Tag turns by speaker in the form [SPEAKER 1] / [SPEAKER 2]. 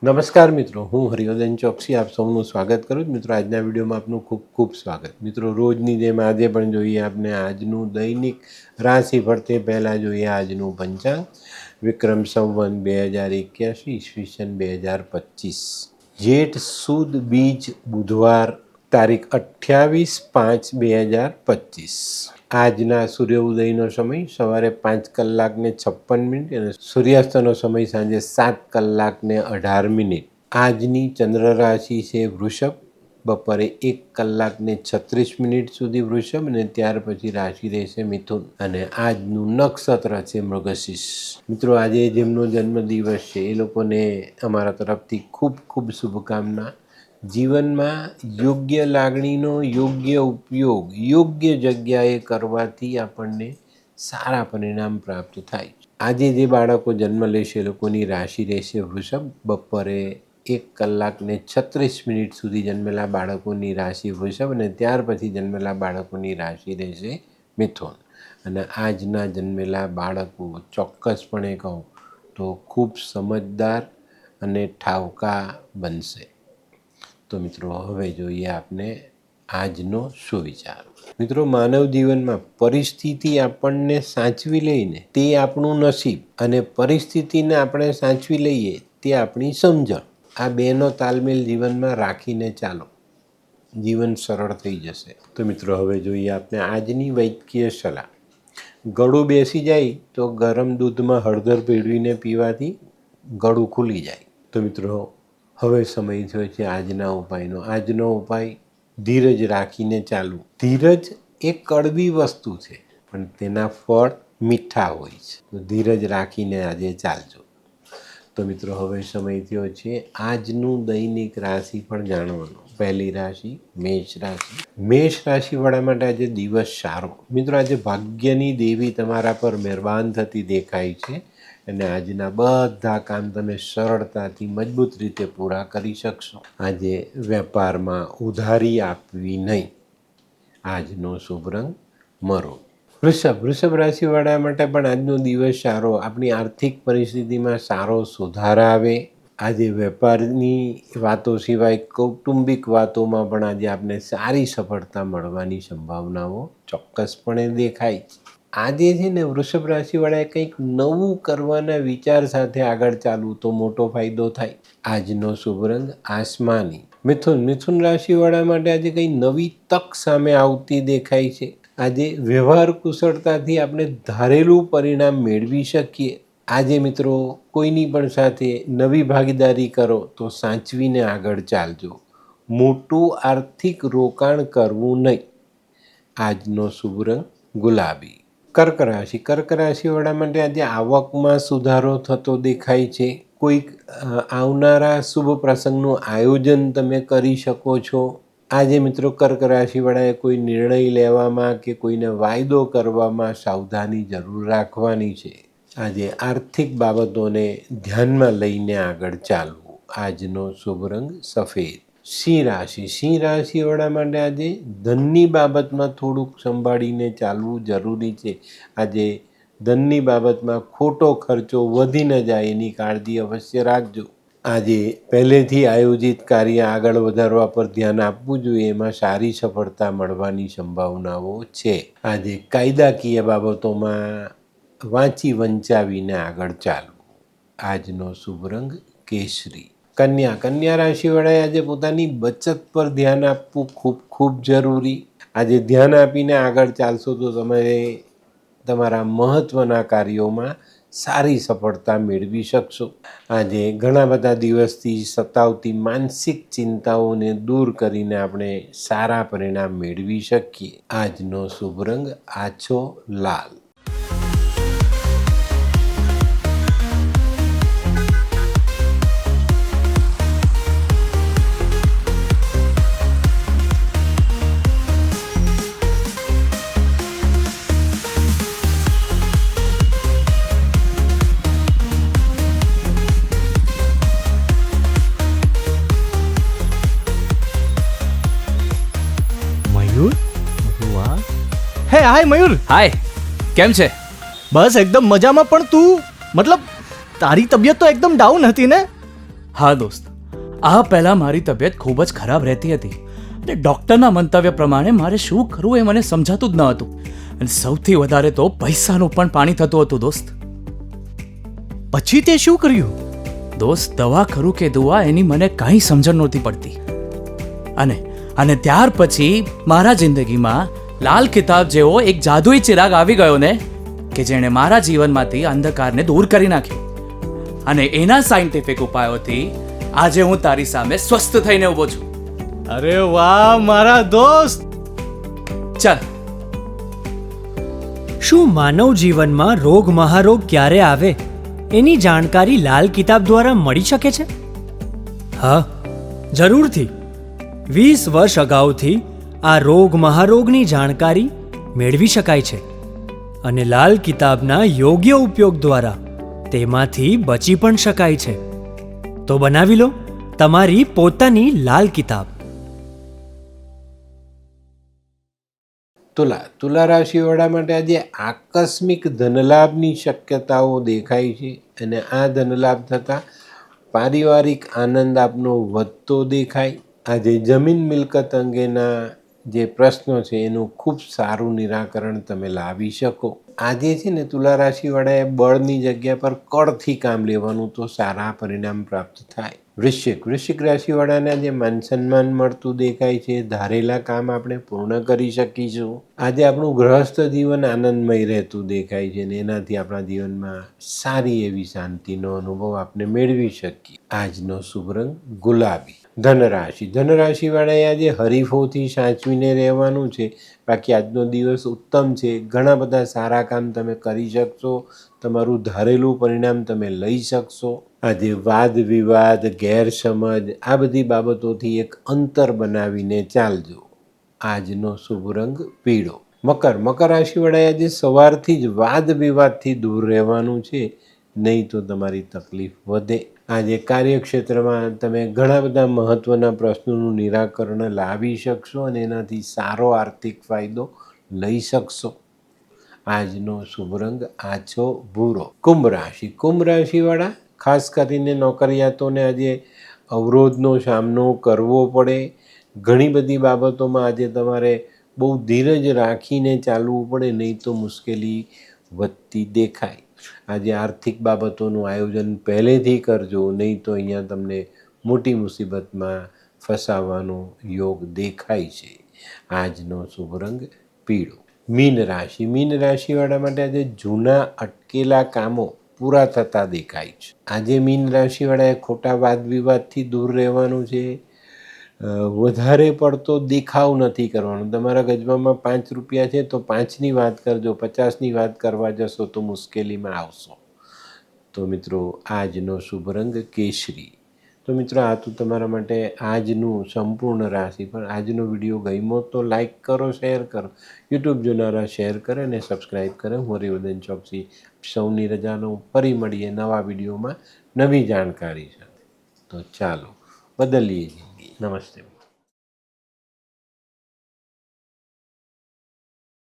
[SPEAKER 1] નમસ્કાર મિત્રો, હું હરિવર્ધન ચોકસી આપ સૌનું સ્વાગત કરું છું. મિત્રો, આજના વિડીયોમાં આપનું ખૂબ ખૂબ સ્વાગત. મિત્રો, રોજની જેમ આજે પણ જોઈએ આપણે આજનું દૈનિક રાશિફળ. તે પહેલાં જોઈએ આજનું પંચાંગ. વિક્રમ સંવત 2081 ઈસવીસન 2025, જેઠ સુદ બીજ બુધવાર, તારીખ 28/5/2025. આજના સૂર્ય ઉદયનો સમય સવારે 5:56 અને સૂર્યાસ્તનો સમય સાંજે 7:18. આજની ચંદ્ર રાશિ છે વૃષભ. બપોરે 1:36 સુધી વૃષભ અને ત્યાર પછી રાશિ રહેશે મિથુન. અને આજનું નક્ષત્ર છે મૃગશીર્ષ. મિત્રો, આજે જેમનો જન્મદિવસ છે એ લોકોને અમારા તરફથી ખૂબ ખૂબ શુભકામના. જીવનમાં યોગ્ય લાગણીનો યોગ્ય ઉપયોગ યોગ્ય જગ્યાએ કરવાથી આપણને સારા પરિણામ પ્રાપ્ત થાય. આજે જે બાળકો જન્મ લેશે એ લોકોની રાશિ રહેશે વૃષભ. બપોરે 1:36 સુધી જન્મેલા બાળકોની રાશિ વૃષભ અને ત્યાર પછી જન્મેલા બાળકોની રાશિ રહેશે મિથુન. અને આજના જન્મેલા બાળકો ચોક્કસપણે કહું તો ખૂબ સમજદાર અને ઠાવકા બનશે. તો મિત્રો, હવે જોઈએ આપણે આજનો સુવિચાર. મિત્રો, માનવ જીવનમાં પરિસ્થિતિ આપણને સાચવી લઈને તે આપણું નસીબ અને પરિસ્થિતિને આપણે સાચવી લઈએ તે આપણી સમજણ. આ બેનો તાલમેલ જીવનમાં રાખીને ચાલો, જીવન સરળ થઈ જશે. તો મિત્રો, હવે જોઈએ આપણે આજની વૈદ્યકીય સલાહ. ગળું બેસી જાય તો ગરમ દૂધમાં હળદર ભેળવીને પીવાથી ગળું ખુલી જાય. તો મિત્રો, હવે સમય થયો છે આજના ઉપાયનો. આજનો ઉપાય ધીરજ રાખીને ચાલવું. ધીરજ એ કડવી વસ્તુ છે પણ તેના ફળ મીઠા હોય છે. તો ધીરજ રાખીને આજે ચાલજો. તો મિત્રો, હવે સમય થયો છે આજનું દૈનિક રાશિ પણ જાણવાનો. પહેલી રાશિ મેષ રાશિ. મેષ રાશિવાળા માટે આજે દિવસ સારો. મિત્રો, આજે ભાગ્યની દેવી તમારા પર મહેરબાન થતી દેખાય છે અને આજના બધા કામ તમે સરળતાથી મજબૂત રીતે પૂરા કરી શકશો. આજે વેપારમાં ઉધારી આપવી નહીં. આજનો શુભ રંગ મરૂન. વૃષભ રાશિવાળા માટે પણ આજનો દિવસ સારો. આપણી આર્થિક પરિસ્થિતિમાં સારો સુધાર આવે. આજે વેપારની વાતો સિવાય કૌટુંબિક વાતોમાં પણ આજે આપને સારી સફળતા મળવાની સંભાવનાઓ ચોક્કસપણે દેખાય છે. આજે છે ને વૃષભ રાશિવાળાએ કંઈક નવું કરવાના વિચાર સાથે આગળ ચાલવું તો મોટો ફાયદો થાય. આજનો શુભ રંગ આસમાની. મિથુન રાશિવાળા માટે આજે કંઈ નવી તક સામે આવતી દેખાય છે. આજે વ્યવહાર કુશળતાથી આપણે ધારેલું પરિણામ મેળવી શકીએ. આજે મિત્રો, કોઈની પણ સાથે નવી ભાગીદારી કરો તો સાચવીને આગળ ચાલજો. મોટું આર્થિક રોકાણ કરવું નહીં. આજનો શુભ રંગ ગુલાબી. કર્ક રાશિવાળા માટે આજે આવકમાં સુધારો થતો દેખાય છે. કોઈક આવનારા શુભ પ્રસંગનું આયોજન તમે કરી શકો છો. આજે મિત્રો, કર્ક રાશિવાળાએ કોઈ નિર્ણય લેવામાં કે કોઈને વાયદો કરવામાં સાવધાની જરૂર રાખવાની છે. આજે આર્થિક બાબતોને ધ્યાનમાં લઈને આગળ ચાલવું. આજનો શુભ રંગ સફેદ. સિંહ રાશિવાળા માટે આજે ધનની બાબતમાં થોડુંક સંભાળીને ચાલવું જરૂરી છે. આજે ધનની બાબતમાં ખોટો ખર્ચો વધી ન જાય એની કાળજી અવશ્ય રાખજો. આજે પહેલેથી આયોજિત કાર્ય આગળ વધારવા પર ધ્યાન આપવું જોઈએ. એમાં સારી સફળતા મળવાની સંભાવનાઓ છે. આજે કાયદાકીય બાબતોમાં વાંચી વંચાવીને આગળ ચાલવું. આજનો શુભ રંગ કેસરી. કન્યા રાશિવાળાએ આજે પોતાની બચત પર ધ્યાન આપવું ખૂબ ખૂબ જરૂરી. આજે ધ્યાન આપીને આગળ ચાલશો તો તમે તમારા મહત્ત્વના કાર્યોમાં સારી સફળતા મેળવી શકશો. આજે ઘણા બધા દિવસથી સતાવતી માનસિક ચિંતાઓને દૂર કરીને આપણે સારા પરિણામ મેળવી શકીએ. આજનો શુભ રંગ આછો લાલ.
[SPEAKER 2] હે હાય મયુર.
[SPEAKER 3] હાય, કેમ છે?
[SPEAKER 2] બસ એકદમ મજામાં. પણ તું તારી તબિયત તો એકદમ ડાઉન હતી ને? હા દોસ્ત, આ પહેલાં મારી તબિયત ખૂબ જ ખરાબ રહેતી હતી અને ડૉક્ટરના મંતવ્ય પ્રમાણે મારે શું કરવું એ મને સમજાતું જ ન હતું. અને સૌથી વધારે તો પૈસાનું પણ પાણી થતું હતું દોસ્ત.
[SPEAKER 3] પછી તે શું કર્યું?
[SPEAKER 2] દોસ્ત, દવા ખરું કે દુઆ એની મને કાંઈ સમજણ નહોતી પડતી. અને ત્યાર પછી મારા જિંદગીમાં લાલ કિતાબ જેવો એક જાદુઈ ચિરાગ આવી ગયો ને, કે જેણે મારા જીવનમાંથી અંધકારને દૂર કરી નાખ્યો. અને એના સાયન્ટિફિક ઉપાયોથી આજે હું તારી સામે સ્વસ્થ થઈને ઊભો છું.
[SPEAKER 3] અરે વાહ મારા દોસ્ત!
[SPEAKER 2] ચાલ.
[SPEAKER 3] શું માનવ જીવનમાં રોગ મહારોગ ક્યારે આવે એની જાણકારી લાલ કિતાબ દ્વારા મળી શકે છે? હા, જરૂરથી. 20 વર્ષ અગાઉથી આ રોગ મહારોગની જાણકારી મેળવી શકાય છે અને લાલ કિતાબના યોગ્ય ઉપયોગ દ્વારા તેમાંથી બચી પણ શકાય છે. તો બનાવી લો તમારી પોતાની લાલ કિતાબ.
[SPEAKER 1] તુલા રાશિવાળા માટે આજે આકસ્મિક ધનલાભની શક્યતાઓ દેખાય છે અને આ ધનલાભ થતાં પારિવારિક આનંદ આપનો વધતો દેખાય. આજે જમીન મિલકત અંગેના જે પ્રશ્નો છે એનું ખૂબ સારું નિરાકરણ તમે લાવી શકો. આજે છે ને તુલા રાશિવાળાએ બળની જગ્યા પર કળથી કામ લેવાનું, તો સારા પરિણામ પ્રાપ્ત થાય. વૃશ્ચિક રાશિવાળાને આજે માન સન્માન મળતું દેખાય છે. ધારેલા કામ આપણે પૂર્ણ કરી શકીશું. આજે આપણું ગૃહસ્થ જીવન આનંદમય રહેતું દેખાય છે અને એનાથી આપણા જીવનમાં સારી એવી શાંતિનો અનુભવ આપણે મેળવી શકીએ. આજનો શુભ રંગ ગુલાબી. ધનરાશિવાળાએ આજે હરીફોથી સાચવીને રહેવાનું છે. બાકી આજનો દિવસ ઉત્તમ છે. ઘણા બધા સારા કામ તમે કરી શકશો. તમારું ધારેલું પરિણામ તમે લઈ શકશો. આજે વાદ વિવાદ, ગેરસમજ આ બધી બાબતોથી એક અંતર બનાવીને ચાલજો. આજનો શુભ રંગ પીળો. મકર રાશિવાળાએ આજે સવારથી જ વાદ વિવાદથી દૂર રહેવાનું છે, નહીં તો તમારી તકલીફ વધે. આજે કાર્યક્ષેત્રમાં તમે ઘણા બધા મહત્ત્વના પ્રશ્નોનું નિરાકરણ લાવી શકશો અને એનાથી સારો આર્થિક ફાયદો લઈ શકશો. આજનો શુભ રંગ આછો ભૂરો. કુંભ રાશિવાળા ખાસ કરીને નોકરિયાતોને આજે અવરોધનો સામનો કરવો પડે. ઘણી બધી બાબતોમાં આજે તમારે બહુ ધીરજ રાખીને ચાલવું પડે, નહીં તો મુશ્કેલી વધતી દેખાય. આજે આર્થિક બાબતોનું આયોજન પહેલેથી કરજો, નહીં તો અહીંયા તમને મોટી મુસીબતમાં ફસાવાનો યોગ દેખાય છે. આજનો શુભ રંગ પીળો. મીન રાશિવાળા માટે આજે જૂના અટકેલા કામો પૂરા થતા દેખાય છે. આજે મીન રાશિવાળાએ ખોટા વાદ વિવાદથી દૂર રહેવાનું છે. વધારે પડતો દેખાવ નથી કરવાનો. તમારા ગજવામાં 5 રૂપિયા છે તો 5ની વાત કરજો, 50ની વાત કરવા જશો તો મુશ્કેલીમાં આવશો. તો મિત્રો, આજનો શુભ રંગ કેસરી. તો મિત્રો, આ તો તમારા માટે આજનું સંપૂર્ણ રાશિ. પણ આજનો વિડીયો ગમ્યો તો લાઈક કરો, શેર કરો. યુટ્યુબ જોનારા શેર કરે અને સબસ્ક્રાઈબ કરે. હું હરિવર્ધન ચોકસી સૌની રજા લઉં. ફરી મળીએ નવા વિડીયોમાં નવી જાણકારી સાથે. તો ચાલો, બદલીએ જિંદગી. નમસ્તે.